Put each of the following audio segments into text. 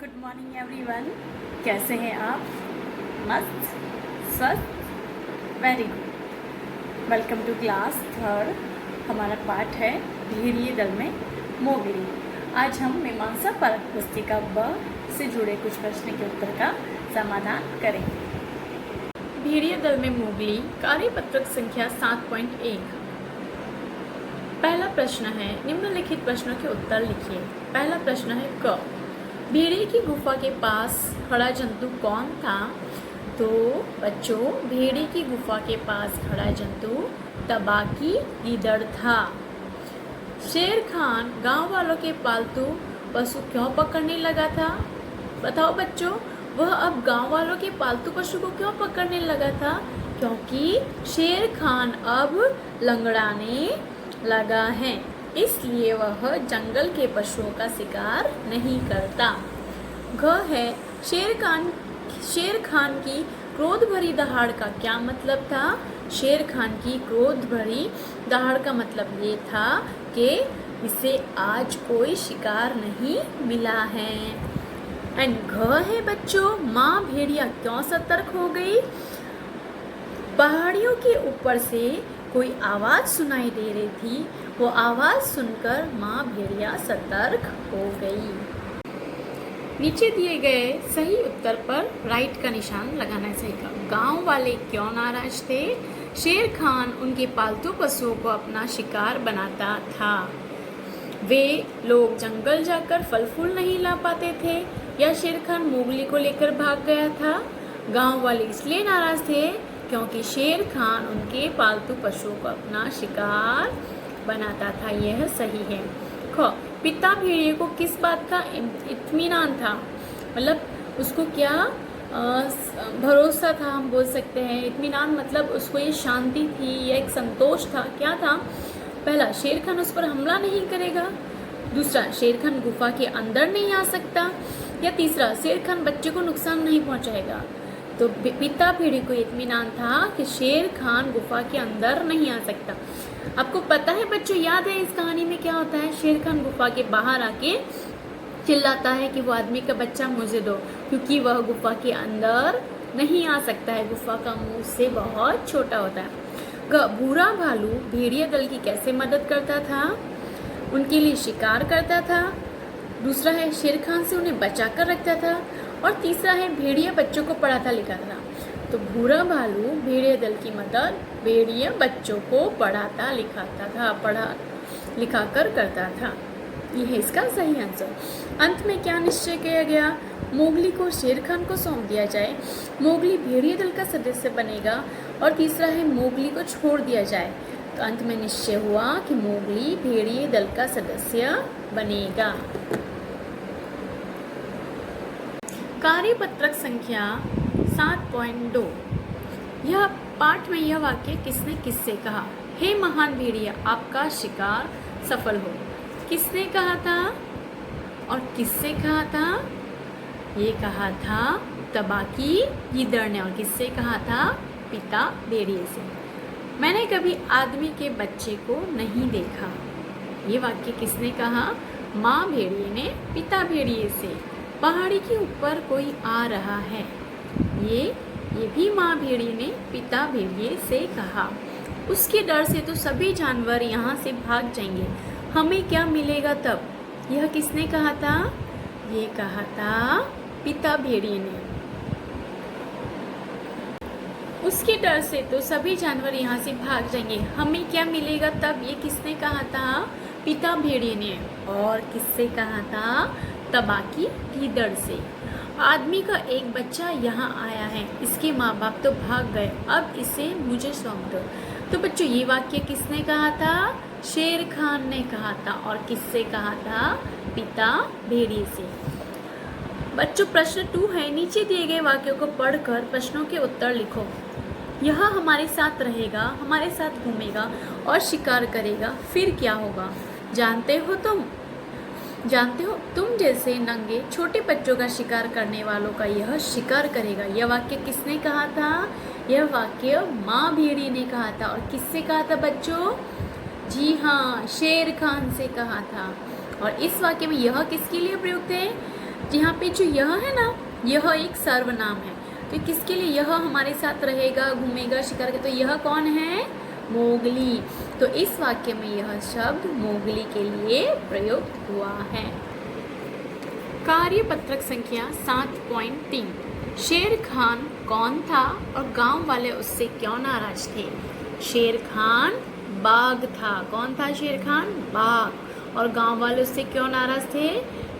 Good morning everyone. कैसे हैं आप? मस्त, स्वस्थ, very good. Welcome to class third. हमारा पाठ है भेड़िए दल में मोगली। आज हम मीमांसा परक पुस्तिका ब से जुड़े कुछ प्रश्न के उत्तर का समाधान करेंगे। भेड़िए दल में मोगली कार्यपत्रक संख्या 7.1। पहला प्रश्न है, निम्नलिखित प्रश्नों के उत्तर लिखिए। पहला प्रश्न है क, भेड़िए की गुफा के पास खड़ा जंतु कौन था? तो बच्चों, भेड़िए की गुफा के पास खड़ा जंतु तबाकी गीदड़ था। शेर खान गांव वालों के पालतू पशु क्यों पकड़ने लगा था? बताओ बच्चों, वह अब गांव वालों के पालतू पशु को क्यों पकड़ने लगा था? क्योंकि शेर खान अब लंगड़ाने लगा है, इसलिए वह जंगल के पशुओं का शिकार नहीं करता। घ है, शेर खान की क्रोध भरी दहाड़ का क्या मतलब था? शेर खान की क्रोध भरी दहाड़ का मतलब ये था कि इसे आज कोई शिकार नहीं मिला है। एंड घ है बच्चों, माँ भेड़िया क्यों सतर्क हो गई? पहाड़ियों के ऊपर से कोई आवाज सुनाई दे रही थी, वो आवाज सुनकर माँ भेड़िया सतर्क हो गई। नीचे दिए गए सही उत्तर पर राइट का निशान लगाना चाहिए। गांव वाले क्यों नाराज थे? शेर खान उनके पालतू पशुओं को अपना शिकार बनाता था। वे लोग जंगल जाकर फल फूल नहीं ला पाते थे, या शेर खान मोगली को लेकर भाग गया था? गांव वाले इसलिए नाराज थे क्योंकि शेर खान उनके पालतू पशुओं को अपना शिकार बनाता था। यह सही है। ख, पिता भेड़िए को किस बात का इत्मीनान था? मतलब उसको क्या भरोसा था, हम बोल सकते हैं। इत्मीनान मतलब उसको ये शांति थी या एक संतोष था। क्या था? पहला, शेर खान उस पर हमला नहीं करेगा। दूसरा, शेर खान गुफा के अंदर नहीं आ सकता। या तीसरा, शेर खान बच्चे को नुकसान नहीं पहुंचाएगा। तो पिता भेड़िए को इत्मीनान था कि शेर खान गुफा के अंदर नहीं आ सकता। आपको पता है बच्चों, याद है इस कहानी में क्या होता है? शेर खान गुफा के बाहर आके चिल्लाता है कि वो आदमी का बच्चा मुझे दो, क्योंकि वह गुफा के अंदर नहीं आ सकता है। गुफा का मुंह से बहुत छोटा होता है। भूरा भालू भेड़िया दल की कैसे मदद करता था? उनके लिए शिकार करता था। दूसरा है, शेर खान से उन्हें बचा कर रखता था। और तीसरा है, भेड़िया बच्चों को पढ़ाता लिखाता था। तो भूरा भालू भेड़िया दल की मदद भेड़िया बच्चों को पढ़ाता लिखाता था, पढ़ा लिखा कर करता था। यह है इसका सही आंसर। अंत में क्या निश्चय किया गया? मोगली को शेर खान को सौंप दिया जाए, मोगली भेड़िया दल का सदस्य बनेगा। और तीसरा है, मोगली को छोड़ दिया जाए। तो अंत में निश्चय हुआ कि मोगली भेड़िया दल का सदस्य बनेगा। कार्यपत्रक संख्या 7.2। यह पाठ में यह वाक्य किसने किससे कहा? हे महान भेड़िया, आपका शिकार सफल हो। किसने कहा था और किससे कहा था? ये कहा था तबाकी गीदड़ ने। और किससे कहा था? पिता भेड़िए से। मैंने कभी आदमी के बच्चे को नहीं देखा। ये वाक्य किसने कहा? माँ भेड़िए ने पिता भेड़िए से। पहाड़ी के ऊपर कोई आ रहा है, ये भी माँ भेड़िए ने पिता भेड़िए से कहा। उसके डर से तो सभी जानवर यहाँ से भाग जाएंगे, हमें क्या मिलेगा तब? यह किसने कहा था? ये कहा था पिता भेड़िए ने। उसके डर से तो सभी जानवर यहाँ से भाग जाएंगे, हमें क्या मिलेगा तब? ये किसने कहा था? पिता भेड़िए ने। और किससे कहा था? तबाकी गीदड़ से। आदमी का एक बच्चा यहाँ आया है, इसके माँ बाप तो भाग गए, अब इसे मुझे सौंप दो। तो बच्चों, ये वाक्य किसने कहा था? शेर खान ने कहा था। और किससे कहा था? पिता भेड़िए से। बच्चों, प्रश्न 2 है, नीचे दिए गए वाक्यों को पढ़कर प्रश्नों के उत्तर लिखो। यह हमारे साथ रहेगा, हमारे साथ घूमेगा और शिकार करेगा, फिर क्या होगा? जानते हो तुम जैसे नंगे छोटे बच्चों का शिकार करने वालों का यह शिकार करेगा। यह वाक्य किसने कहा था? यह वाक्य माँ भेड़िए ने कहा था। और किससे कहा था बच्चों? जी हाँ, शेर खान से कहा था। और इस वाक्य में यह किसके लिए प्रयुक्त है? यहाँ पे जो यह है ना, यह एक सर्वनाम है, तो किसके लिए यह हमारे साथ रहेगा, घूमेगा, शिकार का, तो यह कौन है, मोगली। तो इस वाक्य में यह शब्द मोगली के लिए प्रयुक्त हुआ है। कार्यपत्रक संख्या 7.3। शेर खान कौन था और गांव वाले उससे क्यों नाराज थे। शेर खान बाघ था। कौन था शेर खान, बाघ। और गांव वाले उससे क्यों नाराज थे,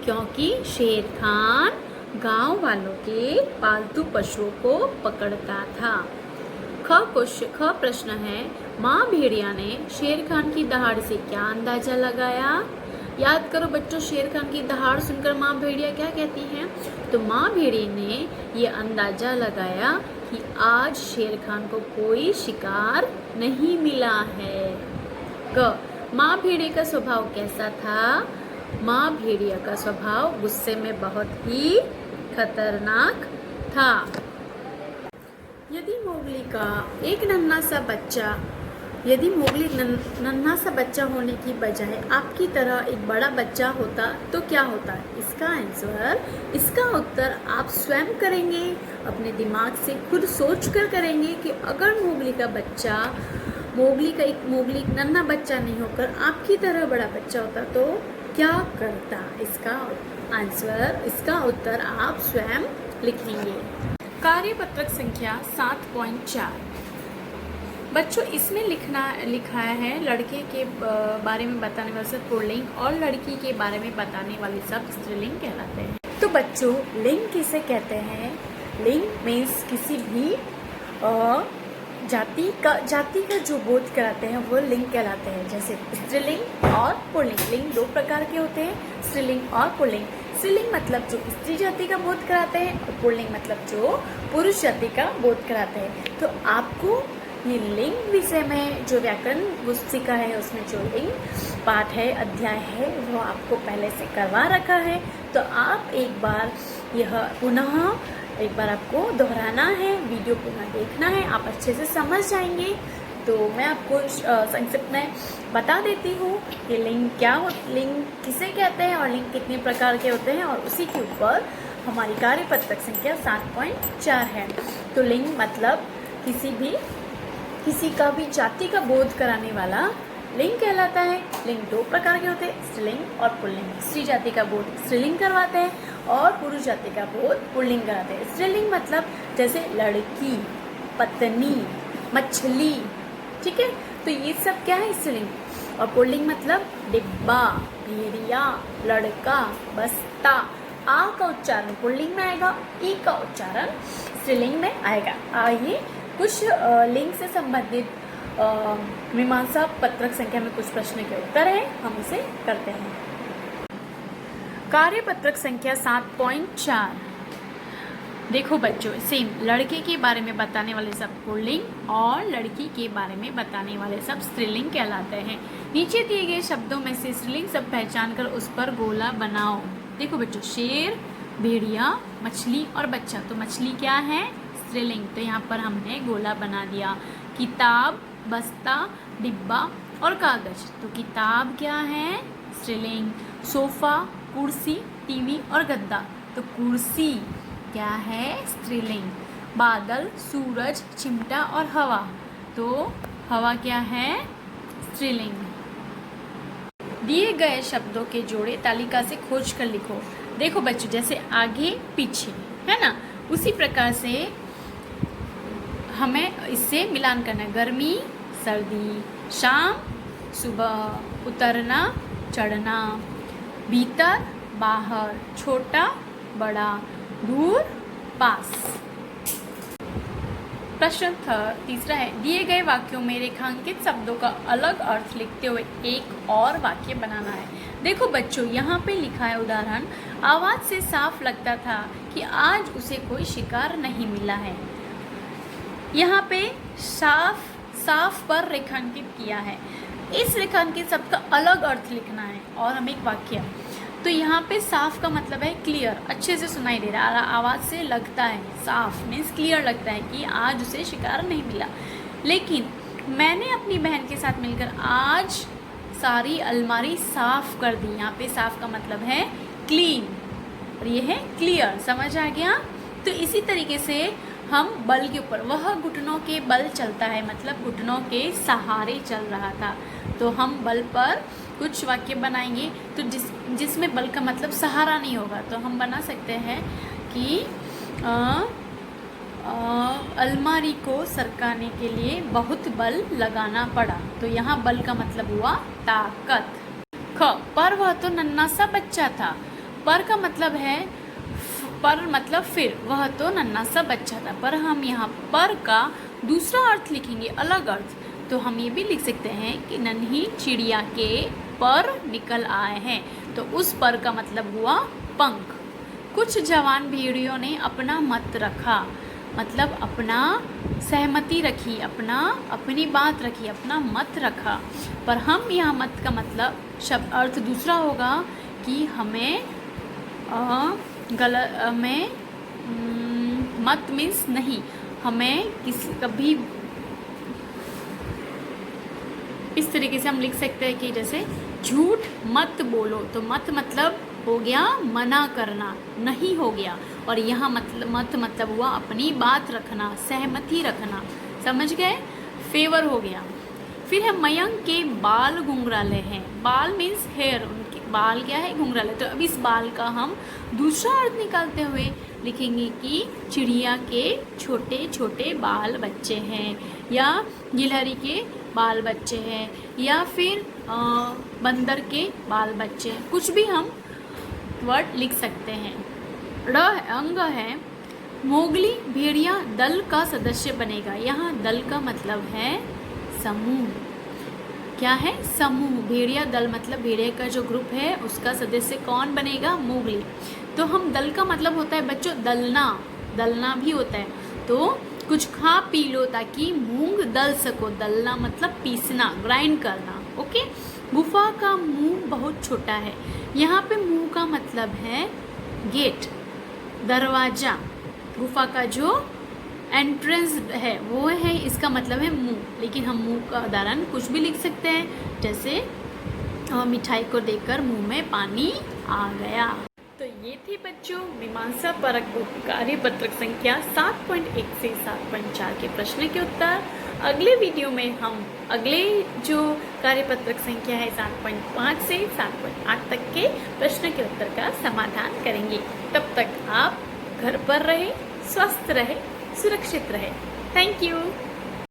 क्योंकि शेर खान गांव वालों के पालतू पशुओं को पकड़ता था। ख प्रश्न है, माँ भेड़िया ने शेर खान की दहाड़ से क्या अंदाजा लगाया। याद करो बच्चों, शेर खान की दहाड़ सुनकर माँ भेड़िया क्या कहती हैं, तो माँ भेड़िया ने ये अंदाजा लगाया कि आज शेर खान को कोई शिकार नहीं मिला है। क माँ भेड़िया का स्वभाव कैसा था। माँ भेड़िया का स्वभाव गुस्से में बहुत ही खतरनाक था। यदि मोगली नन्हा सा बच्चा होने की बजाय आपकी तरह एक बड़ा बच्चा होता तो क्या होता। इसका उत्तर आप स्वयं करेंगे, अपने दिमाग से खुद सोचकर करेंगे कि अगर मोगली नन्हा बच्चा नहीं होकर आपकी तरह बड़ा बच्चा होता तो क्या करता। इसका उत्तर आप स्वयं लिखेंगे। कार्यपत्रक संख्या 7.4। बच्चों इसमें लिखा है लड़के के बारे में बताने वाले शब्द पुल्लिंग और लड़की के बारे में बताने वाले शब्द स्त्रीलिंग कहलाते हैं। तो बच्चों लिंग किसे कहते हैं। लिंग मीन्स किसी भी जाति का जो बोध कराते हैं वो लिंग कहलाते हैं। जैसे स्त्रीलिंग और पुल्लिंग। लिंग दो प्रकार के होते हैं, स्त्रीलिंग और पुल्लिंग। स्त्रीलिंग मतलब जो स्त्री जाति का बोध कराते हैं और पुल्लिंग मतलब जो पुरुष जाति का बोध कराते हैं। तो आपको ये लिंग विषय में जो व्याकरण पुस्तिका है उसमें जो लिंग पाठ है, अध्याय है, वो आपको पहले से करवा रखा है। तो आप एक बार आपको दोहराना है, वीडियो पुनः देखना है, आप अच्छे से समझ जाएंगे। तो मैं आपको संक्षिप्त में बता देती हूँ कि लिंग किसे कहते हैं और लिंग कितने प्रकार के होते हैं, और उसी के ऊपर हमारी कार्यपत्रक संख्या 7.4 है। तो लिंग मतलब किसी का भी जाति का बोध कराने वाला लिंग कहलाता है। लिंग दो प्रकार के होते हैं, स्त्रीलिंग और पुल्लिंग। स्त्री जाति का बोध स्त्रीलिंग करवाते हैं और पुरुष जाति का बोध पुल्लिंग कराते हैं। स्त्रीलिंग मतलब जैसे लड़की, पत्नी, मछली, ठीक है, तो ये सब क्या है स्त्रीलिंग। और पुल्लिंग मतलब डिब्बा, भेड़िया, लड़का, बस्ता। आ का उच्चारण पुल्लिंग में आएगा, ई का उच्चारण स्त्रीलिंग में आएगा। आइए कुछ लिंग से संबंधित मीमांसा पत्रक संख्या में कुछ प्रश्न के उत्तर है, हम उसे करते हैं। कार्यपत्रक संख्या 7.4। देखो बच्चों, सेम लड़के के बारे में बताने वाले सब पुल्लिंग और लड़की के बारे में बताने वाले सब स्त्रीलिंग कहलाते हैं। नीचे दिए गए शब्दों में से स्त्रीलिंग सब पहचान कर उस पर गोला बनाओ। देखो बच्चों, शेर, भेड़िया, मछली और बच्चा। तो मछली क्या है, स्त्रीलिंग, तो यहाँ पर हमने गोला बना दिया। किताब, बस्ता, डिब्बा और कागज। तो किताब क्या है, स्त्रीलिंग। सोफा, कुर्सी, टीवी और गद्दा। तो कुर्सी क्या है, स्त्रीलिंग। बादल, सूरज, चिमटा और हवा। तो हवा क्या है, स्त्रीलिंग। दिए गए शब्दों के जोड़े तालिका से खोज कर लिखो। देखो बच्चों, जैसे आगे पीछे है ना, उसी प्रकार से हमें इससे मिलान करना है। गर्मी, सर्दी, शाम, सुबह, उतरना, चढ़ना, भीतर, बाहर, छोटा, बड़ा, दूर, पास। प्रश्न तीसरा है, दिए गए वाक्यों में रेखांकित शब्दों का अलग अर्थ लिखते हुए एक और वाक्य बनाना है। देखो बच्चों, यहाँ पे लिखा है उदाहरण, आवाज से साफ लगता था कि आज उसे कोई शिकार नहीं मिला है। यहाँ पे साफ पर रेखांकित किया है। इस रेखांकित शब्द का अलग अर्थ लिखना है और हमें एक वाक्य। तो यहाँ पे साफ का मतलब है क्लियर, अच्छे से सुनाई दे रहा है, आवाज़ से लगता है, साफ मीन्स क्लियर लगता है कि आज उसे शिकार नहीं मिला। लेकिन मैंने अपनी बहन के साथ मिलकर आज सारी अलमारी साफ कर दी। यहाँ पे साफ का मतलब है क्लीन, और ये है क्लियर। समझ आ गया? तो इसी तरीके से हम बल के ऊपर, वह घुटनों के बल चलता है, मतलब घुटनों के सहारे चल रहा था। तो हम बल पर कुछ वाक्य बनाएंगे, तो जिसमें बल का मतलब सहारा नहीं होगा, तो हम बना सकते हैं कि अलमारी को सरकाने के लिए बहुत बल लगाना पड़ा। तो यहाँ बल का मतलब हुआ ताकत। ख, पर वह तो नन्हा सा बच्चा था। पर का मतलब है, पर मतलब फिर, वह तो नन्हा सा बच्चा था। पर हम यहाँ पर का दूसरा अर्थ लिखेंगे, अलग अर्थ। तो हम ये भी लिख सकते हैं कि नन्ही चिड़िया के पर निकल आए हैं। तो उस पर का मतलब हुआ पंख। कुछ जवान भेड़ियों ने अपना मत रखा, मतलब अपना सहमति रखी, अपनी बात रखी, अपना मत रखा। पर हम यहाँ मत का मतलब शब्द अर्थ दूसरा होगा कि हमें मत मीन्स नहीं, हमें कभी इस तरीके से हम लिख सकते हैं कि जैसे झूठ मत बोलो, तो मत मतलब हो गया मना करना, नहीं हो गया। और यहाँ मत मतलब हुआ अपनी बात रखना, सहमति रखना। समझ गए? फेवर हो गया। फिर है मयंक के बाल घुंघराले हैं। बाल मीन्स हेयर, उनके बाल क्या है? घुंघराले। तो अब इस बाल का हम दूसरा अर्थ निकालते हुए लिखेंगे कि चिड़िया के छोटे छोटे बाल बच्चे हैं, या गिलहरी के बाल बच्चे हैं, या फिर बंदर के बाल बच्चे हैं। कुछ भी हम वर्ड लिख सकते हैं। अंग है मोगली भेड़िया दल का सदस्य बनेगा। यहाँ दल का मतलब है समूह। क्या है? समूह। भेड़िया दल मतलब भेड़िया का जो ग्रुप है उसका सदस्य कौन बनेगा? मोगली। तो हम दल का मतलब होता है बच्चों दलना भी होता है। तो कुछ खा पी लो ताकि मूंग दल सको। दलना मतलब पीसना, ग्राइंड करना। ओके। गुफा का मुंह बहुत छोटा है। यहाँ पे मुंह का मतलब है गेट, दरवाजा। गुफा का जो एंट्रेंस है वो है, इसका मतलब है मुंह। लेकिन हम मुंह का उदाहरण कुछ भी लिख सकते हैं, जैसे मिठाई को देखकर मुंह में पानी आ गया। तो ये थी बच्चों मीमांसा परक कार्यपत्रक संख्या 7.1 से 7.4 के प्रश्न के उत्तर। अगले वीडियो में हम अगले जो कार्यपत्रक संख्या है 7.5 से 7.8 तक के प्रश्न के उत्तर का समाधान करेंगे। तब तक आप घर पर रहे, स्वस्थ रहे, सुरक्षित रहे। Thank you.